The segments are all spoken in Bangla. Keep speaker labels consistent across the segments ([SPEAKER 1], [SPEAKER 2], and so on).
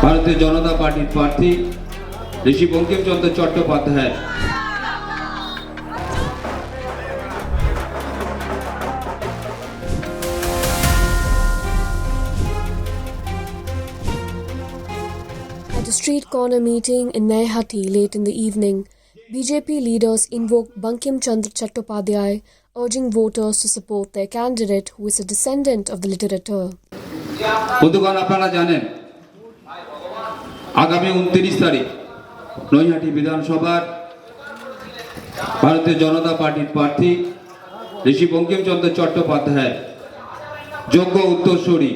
[SPEAKER 1] ভারতীয় জনতা পার্টির প্রার্থী ঋষি Bankimchandra Chattopadhyay
[SPEAKER 2] At a street corner meeting in Naihati late in the evening, BJP leaders invoked Bankim Chandra Chattopadhyay, urging voters to support their candidate who is a descendant of the literature.
[SPEAKER 1] বন্ধুগণ, আপনারা জানেন আগামী 29 তারিখ নৈহাটি বিধানসভার ভারতীয় জনতা পার্টির প্রার্থী ঋষি বঙ্কিমচন্দ্র চট্টোপাধ্যায় যোগ্য উত্তরসূরি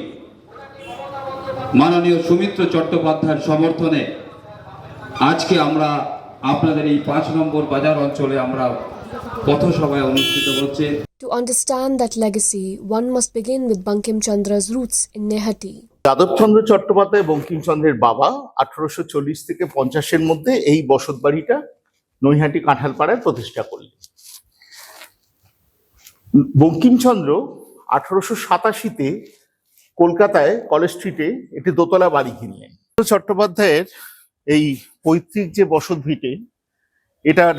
[SPEAKER 1] মাননীয় সুমিত্র চট্টোপাধ্যায়ের সমর্থনে আজকে আমরা আপনাদের এই 5 নম্বর বাজার অঞ্চলে আমরা পথসভায় অনুষ্ঠিত হচ্ছে।
[SPEAKER 2] To understand that legacy, one must begin with Bankim Chandra's roots in Naihati.
[SPEAKER 3] Jadabchandra Chattopadhyay বঙ্কিমচন্দ্রের বাবা 1840 থেকে 50-এর মধ্যে এই বসতবাড়িটা নৈহাটি কাঁঠালপাড়ায় প্রতিষ্ঠা করলেন। বঙ্কিমচন্দ্র 1887-তে কলকাতায় কলেজ স্ট্রিটে একটি দোতলা বাড়ি কিনলেন। চট্টোপাধ্যায়ের এই পৈতৃক যে বসত ভিটে, এটার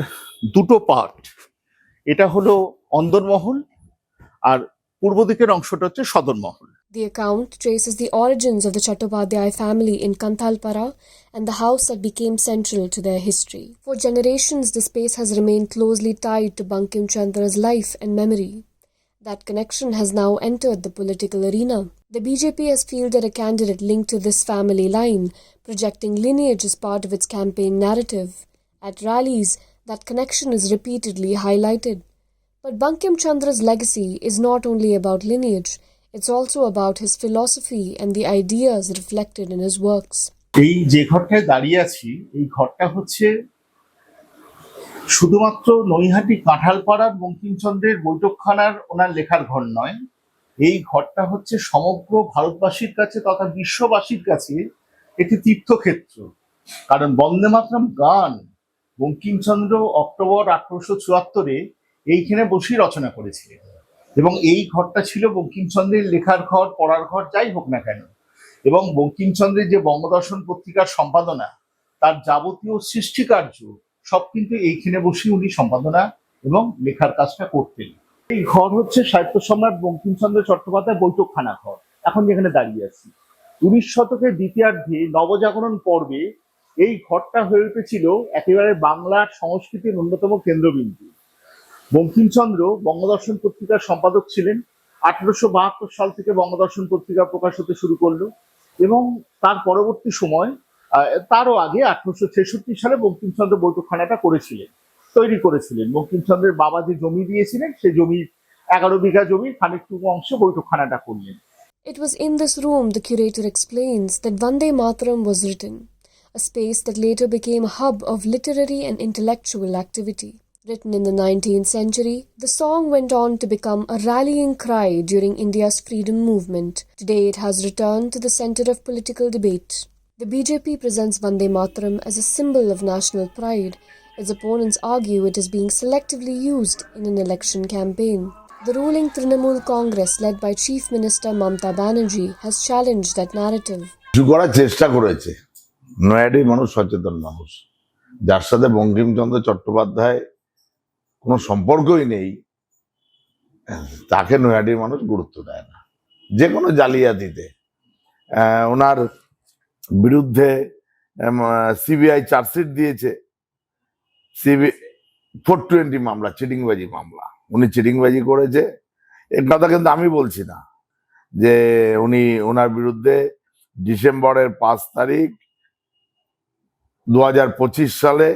[SPEAKER 3] দুটো পার্ট, এটা হলো অন্দরমহল আর পূর্ব দিকের অংশটা হচ্ছে সদরমহল।
[SPEAKER 2] The account traces the origins of the Chattopadhyay family in Kanthalpara and the house that became central to their history. For generations, the space has remained closely tied to Bankim Chandra's life and memory. That connection has now entered the political arena. The BJP has fielded a candidate linked to this family line, projecting lineage as part of its campaign narrative. At rallies, that connection is repeatedly highlighted. But Bankim Chandra's legacy is not only about lineage, it's also about his philosophy and the ideas reflected in his works.
[SPEAKER 3] এই যে ঘরটায় দাঁড়িয়ে আছি, এই ঘরটা হচ্ছে শুধুমাত্র নৈহাটি কাঁঠালপাড়ার বঙ্কিমচন্দ্রের বৈঠকখানার ওনার লেখার ঘর নয়, এই ঘরটা হচ্ছে সমগ্র ভারতবাসীর কাছে তথা বিশ্ববাসীর কাছে একটি তীর্থক্ষেত্র। কারণ বন্দে মাতরম গান বঙ্কিমচন্দ্র অক্টোবর 1874-এ এইখানে বসেই রচনা করেছিলেন, এবং এই ঘরটা ছিল বঙ্কিমচন্দ্রের লেখার ঘর, পড়ার ঘর, যাই হোক না কেন। এবং বঙ্কিমচন্দ্রের যে বঙ্গদর্শন পত্রিকার সম্পাদনা, তার যাবতীয় সৃষ্টিকার্য সব কিন্তু এইখানে বসে উনি সম্পাদনা এবং লেখার কাজটা করতেন। এই ঘর হচ্ছে সাহিত্য সম্রাট বঙ্কিমচন্দ্র চট্টোপাধ্যায় বৈঠকখানা ঘর, এখন যেখানে দাঁড়িয়ে আছি। 19 শতকের দ্বিতীয়ার্ধে নবজাগরণ পর্বে এই ঘরটা হয়ে উঠেছিল একেবারে বাংলার সংস্কৃতির অন্যতম কেন্দ্রবিন্দু। বঙ্কিমচন্দ্র বঙ্গদর্শন পত্রিকার সম্পাদক ছিলেন। 1872 সাল থেকে বঙ্গদর্শন পত্রিকা প্রকাশ হতে শুরু করলো, এবং তার পরবর্তী সময়, তারও আগে 1866 সালে বঙ্কিমচন্দ্র বৈঠকখানাটা তৈরি করেছিলেন। বঙ্কিমচন্দ্রের বাবা যে জমি দিয়েছিলেন, সেই জমির 11 বিঘা জমির খানিকটুকু অংশে বৈঠকখানাটা করলেন।
[SPEAKER 2] It was in this room, the curator explains, that Vande Mataram was written, a space that later became a hub of literary and intellectual activity. Written in the 19th century, the song went on to become a rallying cry during India's freedom movement. Today it has returned to the center of political debate. The BJP presents Vande Mataram as a symbol of national pride. Its opponents argue it is being selectively used in an election campaign. The ruling Trinamool Congress, led by Chief Minister Mamta Banerjee, has challenged that narrative.
[SPEAKER 4] করার চেষ্টা করেছে নয়াডির মানুষ, সচেতন মানুষ, যার সাথে বঙ্কিমচন্দ্র চট্টোপাধ্যায় কোনো সম্পর্কই নেই, তাকে নয়াডির মানুষ গুরুত্ব দেয় না। যে কোনো জালিয়াতিতে ওনার বিরুদ্ধে সিবিআই চার্জশিট দিয়েছে, 420 মামলা, চিটিংবাজি মামলা। উনি চিটিংবাজি করেছে, এর কথা কিন্তু আমি বলছি না। যে ওনার বিরুদ্ধে ডিসেম্বরের 5 তারিখ 2025 সালে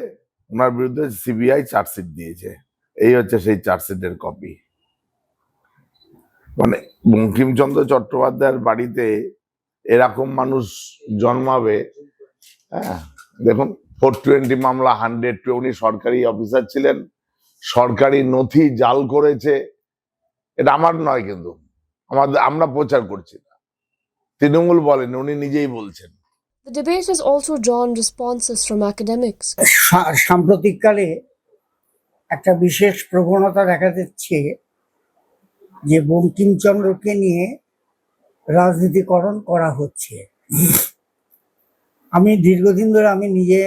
[SPEAKER 4] ওনার বিরুদ্ধে সিবিআই চার্জশিট দিয়েছে। এই হচ্ছে সেই চার্জশিটের কপি। মানে বঙ্কিমচন্দ্র চট্টোপাধ্যায়ের বাড়িতে এরকম মানুষ জন্মাবে, হ্যাঁ। দেখুন, 420 মামলা, 100, উনি সরকারি অফিসার ছিলেন, সরকারি নথি জাল করেছে। এটা আমার নয়, কিন্তু আমরা প্রচার করছি না, তৃণমূল বলেন, উনি নিজেই বলছেন।
[SPEAKER 2] The debate has also drawn responses from academics.
[SPEAKER 5] সাম্প্রতিককালে একটা বিশেষ প্রবণতা দেখা যাচ্ছে যে বঙ্কিমচন্দ্রকে নিয়ে রাজনীতিকরণ করা হচ্ছে। আমি দীর্ঘদিন ধরে আমি নিজে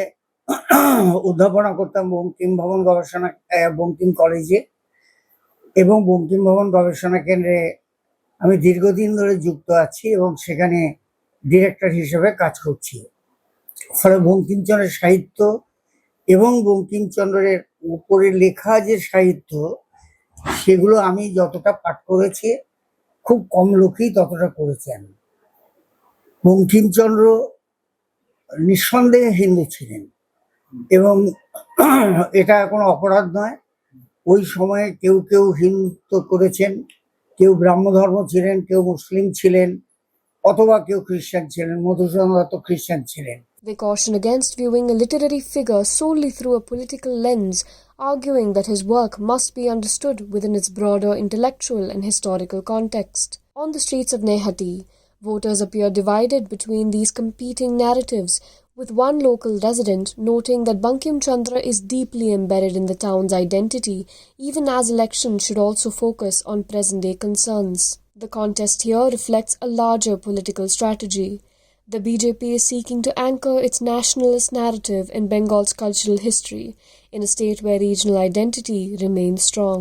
[SPEAKER 5] অধ্যাপনা করতাম বঙ্কিম ভবন গবেষণা বঙ্কিম কলেজে, এবং বঙ্কিম ভবন গবেষণা কেন্দ্রে আমি দীর্ঘদিন ধরে যুক্ত আছি এবং সেখানে ডিরেক্টর হিসেবে কাজ করছি। ফলে বঙ্কিমচন্দ্রের সাহিত্য এবং বঙ্কিমচন্দ্রের উপরে লেখা যে সাহিত্য, সেগুলো আমি যতটা পাঠ করেছি, খুব কম লোকই ততটা করেছেন। বঙ্কিমচন্দ্র নিঃসন্দেহে হিন্দু ছিলেন এবং এটা কোনো অপরাধ নয়। ওই সময়ে কেউ কেউ হিন্দুত্ব করেছেন, কেউ ব্রাহ্ম ধর্ম ছিলেন, কেউ মুসলিম ছিলেন, অথবা কেউ খ্রিস্টান ছিলেন। মধুসূদন দত্ত খ্রিস্টান ছিলেন।
[SPEAKER 2] They caution against viewing a literary figure solely through a political lens, arguing that his work must be understood within its broader intellectual and historical context. On the streets of Nehati, voters appear divided between these competing narratives, with one local resident noting that Bankim Chandra is deeply embedded in the town's identity, even as elections should also focus on present-day concerns. The contest here reflects a larger political strategy. The BJP is seeking to anchor its nationalist narrative in Bengal's cultural history, in a state where regional identity remains strong.